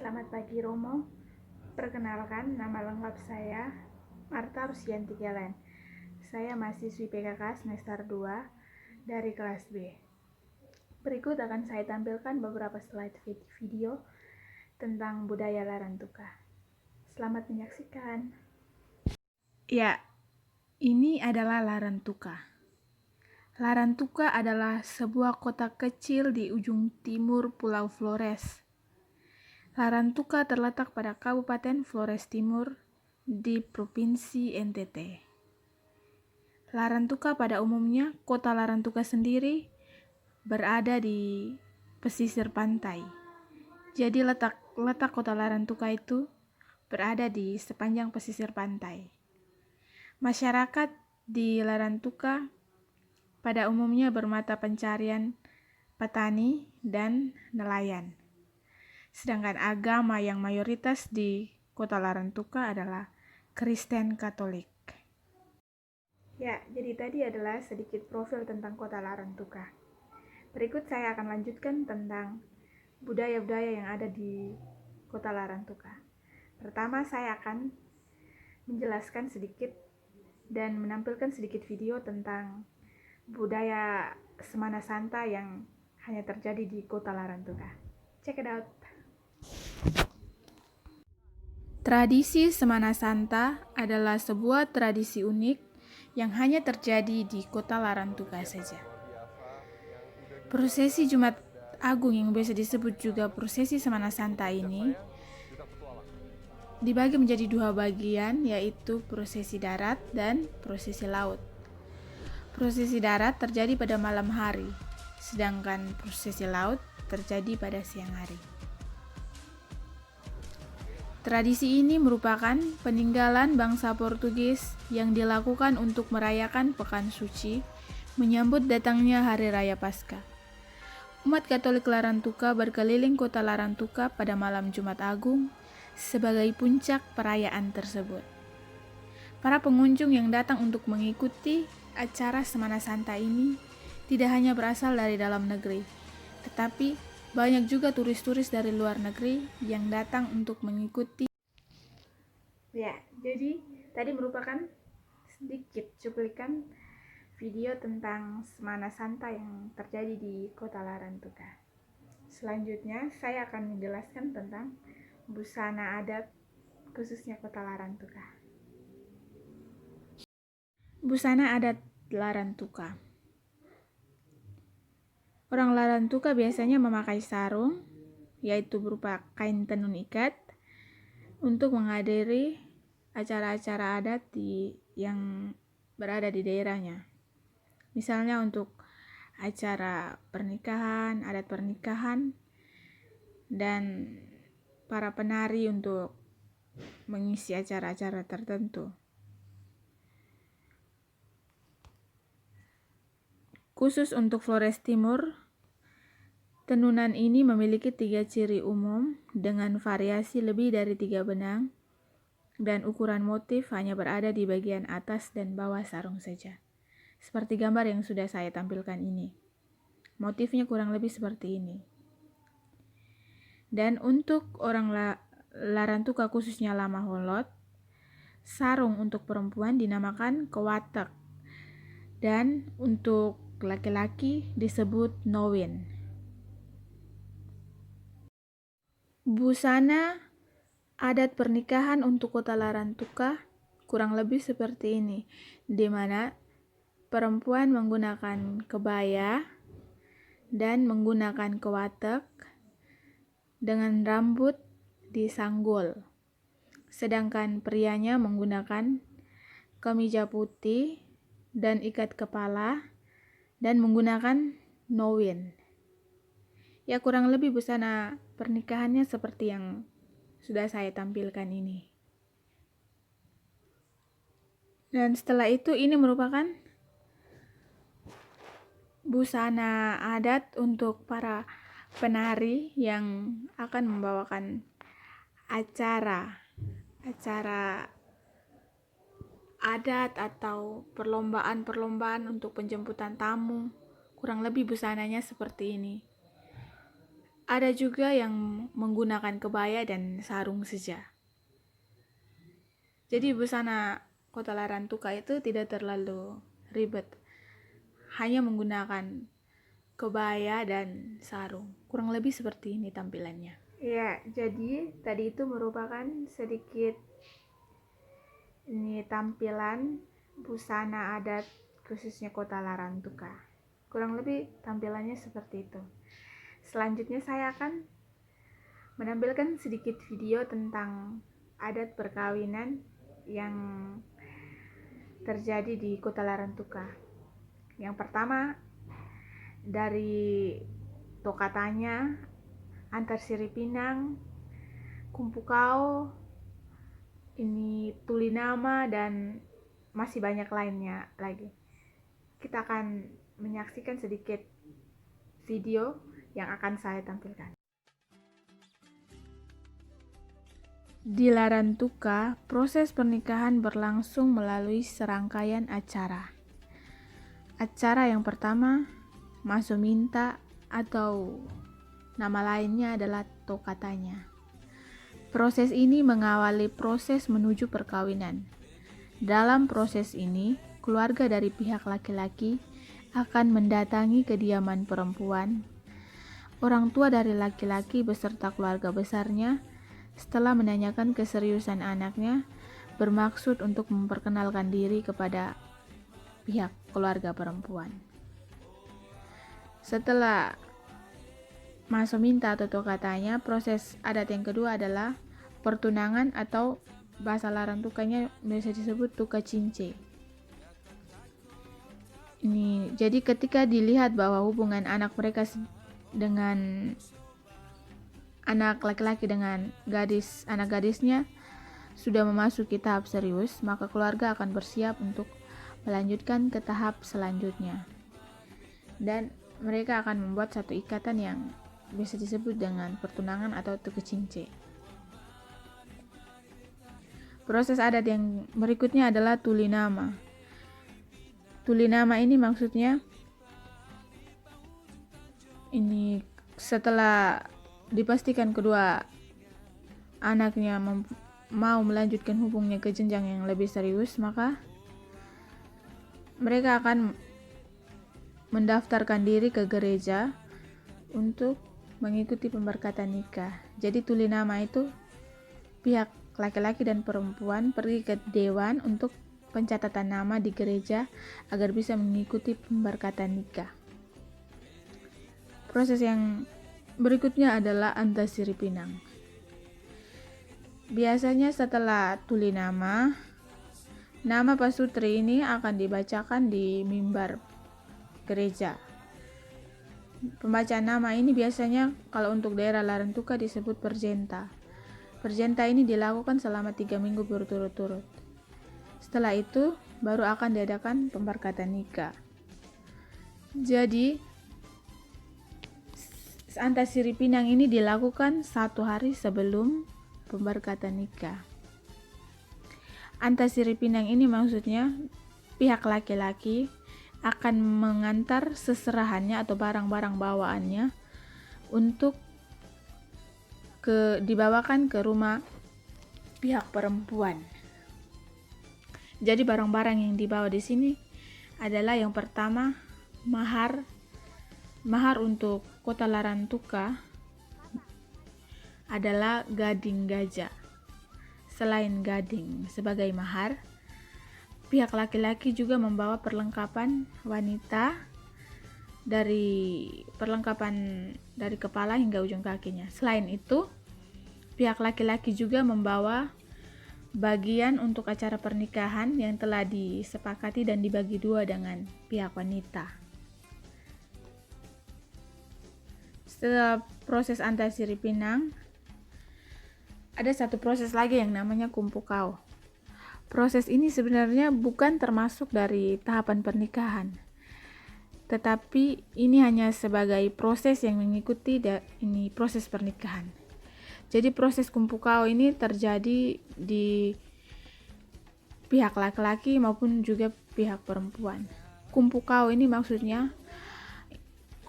Selamat pagi Romo. Perkenalkan, nama lengkap saya Marta Rusyanti Galen. Saya mahasiswi PKK semester 2 dari kelas B. Berikut akan saya tampilkan beberapa slide video tentang budaya Larantuka. Selamat menyaksikan. Ya, ini adalah Larantuka. Larantuka adalah sebuah kota kecil di ujung timur Pulau Flores. Larantuka terletak pada Kabupaten Flores Timur di Provinsi NTT. Larantuka pada umumnya, kota Larantuka sendiri berada di pesisir pantai. Jadi letak kota Larantuka itu berada di sepanjang pesisir pantai. Masyarakat di Larantuka pada umumnya bermata pencarian petani dan nelayan. Sedangkan agama yang mayoritas di kota Larantuka adalah Kristen Katolik. Ya, jadi tadi adalah sedikit profil tentang kota Larantuka. Berikut saya akan lanjutkan tentang budaya-budaya yang ada di kota Larantuka. Pertama, saya akan menjelaskan sedikit dan menampilkan sedikit video tentang budaya Semana Santa yang hanya terjadi di kota Larantuka. Check it out. Tradisi Semana Santa adalah sebuah tradisi unik yang hanya terjadi di kota Larantuka saja. Prosesi Jumat Agung yang biasa disebut juga prosesi Semana Santa ini dibagi menjadi dua bagian, yaitu prosesi darat dan prosesi laut. Prosesi darat terjadi pada malam hari, sedangkan prosesi laut terjadi pada siang hari. Tradisi ini merupakan peninggalan bangsa Portugis yang dilakukan untuk merayakan Pekan Suci, menyambut datangnya Hari Raya Paskah. Umat Katolik Larantuka berkeliling kota Larantuka pada malam Jumat Agung sebagai puncak perayaan tersebut. Para pengunjung yang datang untuk mengikuti acara Semana Santa ini tidak hanya berasal dari dalam negeri, tetapi banyak juga turis-turis dari luar negeri yang datang untuk mengikuti. Ya, jadi tadi merupakan sedikit cuplikan video tentang Semana Santa yang terjadi di kota Larantuka. Selanjutnya, saya akan menjelaskan tentang busana adat khususnya kota Larantuka. Busana adat Larantuka. Orang Larantuka biasanya memakai sarung, yaitu berupa kain tenun ikat, untuk menghadiri acara-acara adat yang berada di daerahnya. Misalnya untuk acara pernikahan, adat pernikahan, dan para penari untuk mengisi acara-acara tertentu. Khusus untuk Flores Timur, tenunan ini memiliki 3 ciri umum dengan variasi lebih dari 3 benang, dan ukuran motif hanya berada di bagian atas dan bawah sarung saja. Seperti gambar yang sudah saya tampilkan ini. Motifnya kurang lebih seperti ini. Dan untuk orang Larantuka khususnya Lama Holot, sarung untuk perempuan dinamakan kewatek, dan untuk laki-laki disebut nowin. Busana adat pernikahan untuk kota Larantuka kurang lebih seperti ini, di mana perempuan menggunakan kebaya dan menggunakan kewatek dengan rambut disanggul. Sedangkan prianya menggunakan kemeja putih dan ikat kepala dan menggunakan nowin. Ya, kurang lebih busana pernikahannya seperti yang sudah saya tampilkan ini. Dan setelah itu ini merupakan busana adat untuk para penari yang akan membawakan acara adat atau perlombaan untuk penjemputan tamu. Kurang lebih busananya seperti ini. Ada juga yang menggunakan kebaya dan sarung saja. Jadi busana kota Larantuka itu tidak terlalu ribet, hanya menggunakan kebaya dan sarung. Kurang lebih seperti ini tampilannya. Ya, jadi tadi itu merupakan sedikit ini tampilan busana adat khususnya kota Larantuka. Kurang lebih tampilannya seperti itu. Selanjutnya saya akan menampilkan sedikit video tentang adat perkawinan yang terjadi di kota Larantuka. Yang pertama dari Tokatanya, Antar Siripinang, Kumpukau, ini Tulinama, dan masih banyak lainnya lagi. Kita akan menyaksikan sedikit video yang akan saya tampilkan. Di Larantuka, proses pernikahan berlangsung melalui serangkaian acara. Acara yang pertama, Masominta atau nama lainnya adalah Tokatanya. Proses ini mengawali proses menuju perkawinan. Dalam proses ini, keluarga dari pihak laki-laki akan mendatangi kediaman perempuan. Orang tua dari laki-laki beserta keluarga besarnya setelah menanyakan keseriusan anaknya, bermaksud untuk memperkenalkan diri kepada pihak keluarga perempuan. Setelah Masominta atau Tokatanya, proses adat yang kedua adalah pertunangan atau bahasa Larantukanya bisa disebut tuka cince. Ini jadi ketika dilihat bahwa hubungan anak mereka dengan anak laki-laki dengan anak gadisnya sudah memasuki tahap serius, maka keluarga akan bersiap untuk melanjutkan ke tahap selanjutnya. Dan mereka akan membuat satu ikatan yang bisa disebut dengan pertunangan atau tuka cince. Proses adat yang berikutnya adalah tulinama. Tulinama ini maksudnya ini setelah dipastikan kedua anaknya mau melanjutkan hubungnya ke jenjang yang lebih serius, maka mereka akan mendaftarkan diri ke gereja untuk mengikuti pemberkatan nikah. Jadi tulinama itu pihak laki-laki dan perempuan pergi ke dewan untuk pencatatan nama di gereja agar bisa mengikuti pemberkatan nikah. Proses yang berikutnya adalah Antar Siripinang. Biasanya setelah tulinama, nama pasutri ini akan dibacakan di mimbar gereja. Pembacaan nama ini biasanya kalau untuk daerah Larantuka disebut perjenta. Perjenta ini dilakukan selama 3 minggu berturut-turut. Setelah itu baru akan diadakan pemberkatan nikah. Jadi Antar Siripinang ini dilakukan 1 hari sebelum pemberkatan nikah. Antar Siripinang ini maksudnya pihak laki-laki akan mengantar seserahannya atau barang-barang bawaannya untuk dibawakan ke rumah pihak perempuan. Jadi barang-barang yang dibawa di sini adalah yang pertama mahar untuk kota Larantuka adalah gading gajah. Selain gading sebagai mahar, pihak laki-laki juga membawa perlengkapan wanita dari kepala hingga ujung kakinya. Selain itu, pihak laki-laki juga membawa bagian untuk acara pernikahan yang telah disepakati dan dibagi 2 dengan pihak wanita. Setelah proses Antar Siripinang, ada satu proses lagi yang namanya Kumpukau. Proses ini sebenarnya bukan termasuk dari tahapan pernikahan, tetapi ini hanya sebagai proses yang mengikuti ini proses pernikahan. Jadi proses Kumpukau ini terjadi di pihak laki-laki maupun juga pihak perempuan. Kumpukau ini maksudnya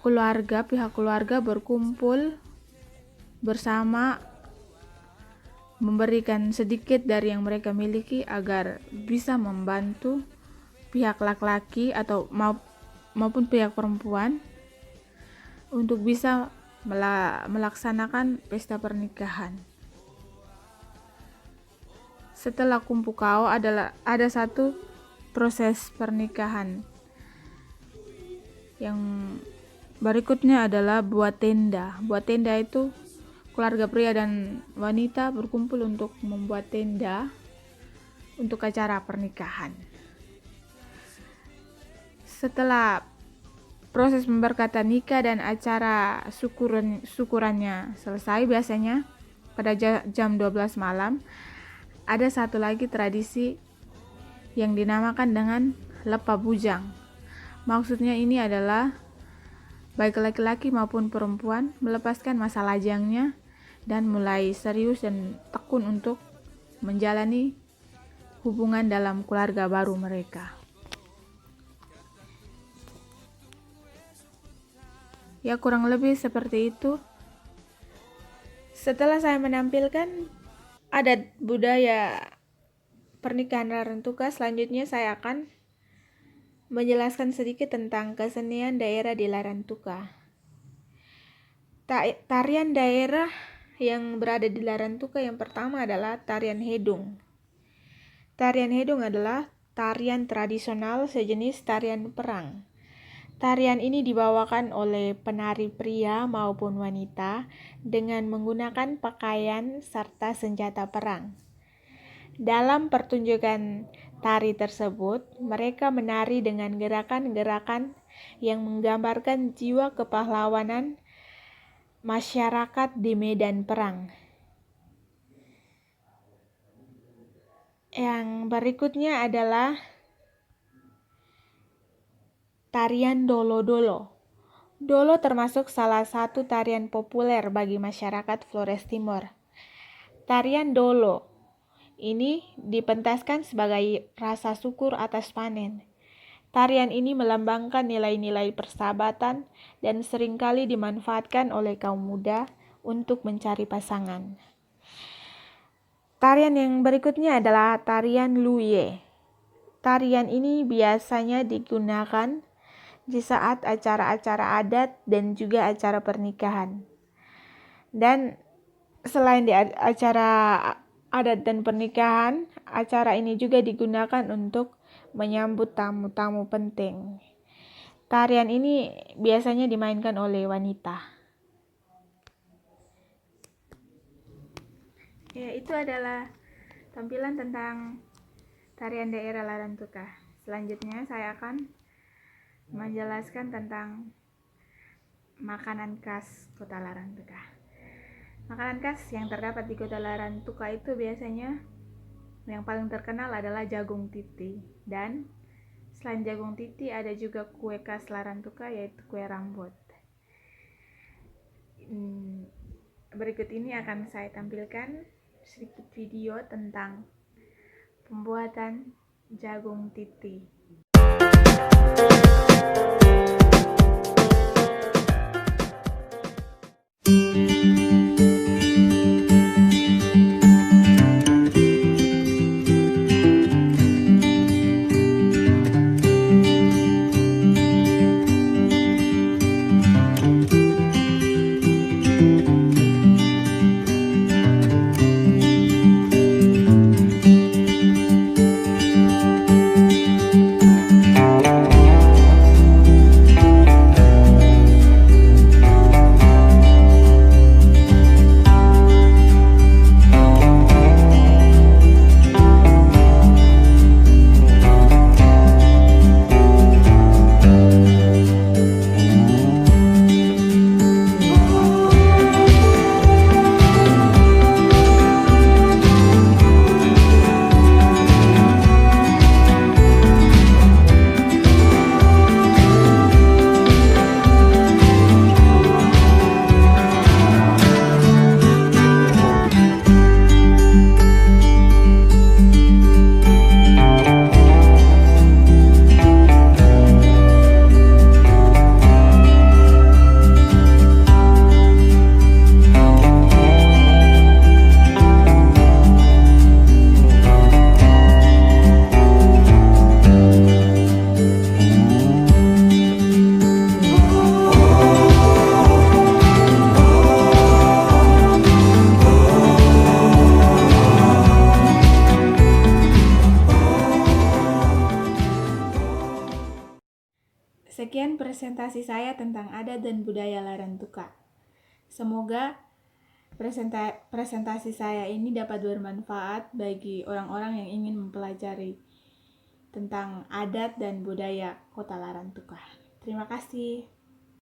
pihak keluarga berkumpul bersama memberikan sedikit dari yang mereka miliki agar bisa membantu pihak laki-laki atau maupun pihak perempuan untuk bisa melaksanakan pesta pernikahan. Setelah kumpul kau ada satu proses pernikahan. Yang berikutnya adalah buat tenda. Buat tenda itu keluarga pria dan wanita berkumpul untuk membuat tenda untuk acara pernikahan. Setelah proses memberkatan nikah dan acara syukurannya selesai, biasanya pada jam 12 malam, ada satu lagi tradisi yang dinamakan dengan lepa bujang. Maksudnya ini adalah baik laki-laki maupun perempuan melepaskan masa lajangnya dan mulai serius dan tekun untuk menjalani hubungan dalam keluarga baru mereka. Ya, kurang lebih seperti itu. Setelah saya menampilkan adat budaya pernikahan Larantuka, selanjutnya saya akan menjelaskan sedikit tentang kesenian daerah di Larantuka. Tarian daerah yang berada di Larantuka yang pertama adalah tarian hedung. Tarian hedung adalah tarian tradisional sejenis tarian perang. Tarian ini dibawakan oleh penari pria maupun wanita dengan menggunakan pakaian serta senjata perang. Dalam pertunjukan tari tersebut, mereka menari dengan gerakan-gerakan yang menggambarkan jiwa kepahlawanan masyarakat di medan perang. Yang berikutnya adalah tarian dolo-dolo. Dolo termasuk salah satu tarian populer bagi masyarakat Flores Timor. Tarian dolo ini dipentaskan sebagai rasa syukur atas panen. Tarian ini melambangkan nilai-nilai persahabatan dan seringkali dimanfaatkan oleh kaum muda untuk mencari pasangan. Tarian yang berikutnya adalah tarian luye. Tarian ini biasanya digunakan di saat acara-acara adat dan juga acara pernikahan. Dan selain di acara adat dan pernikahan, acara ini juga digunakan untuk menyambut tamu-tamu penting. Tarian ini biasanya dimainkan oleh wanita. Ya, itu adalah tampilan tentang tarian daerah Larantuka. Selanjutnya saya akan menjelaskan tentang makanan khas kota Larantuka. Makanan khas yang terdapat di kota Larantuka itu biasanya yang paling terkenal adalah jagung titi, dan selain jagung titi ada juga kue khas Larantuka yaitu kue rambut. Berikut ini akan saya tampilkan sedikit video tentang pembuatan jagung titi. Sekian presentasi saya tentang adat dan budaya Larantuka. Semoga presentasi saya ini dapat bermanfaat bagi orang-orang yang ingin mempelajari tentang adat dan budaya Kota Larantuka. Terima kasih.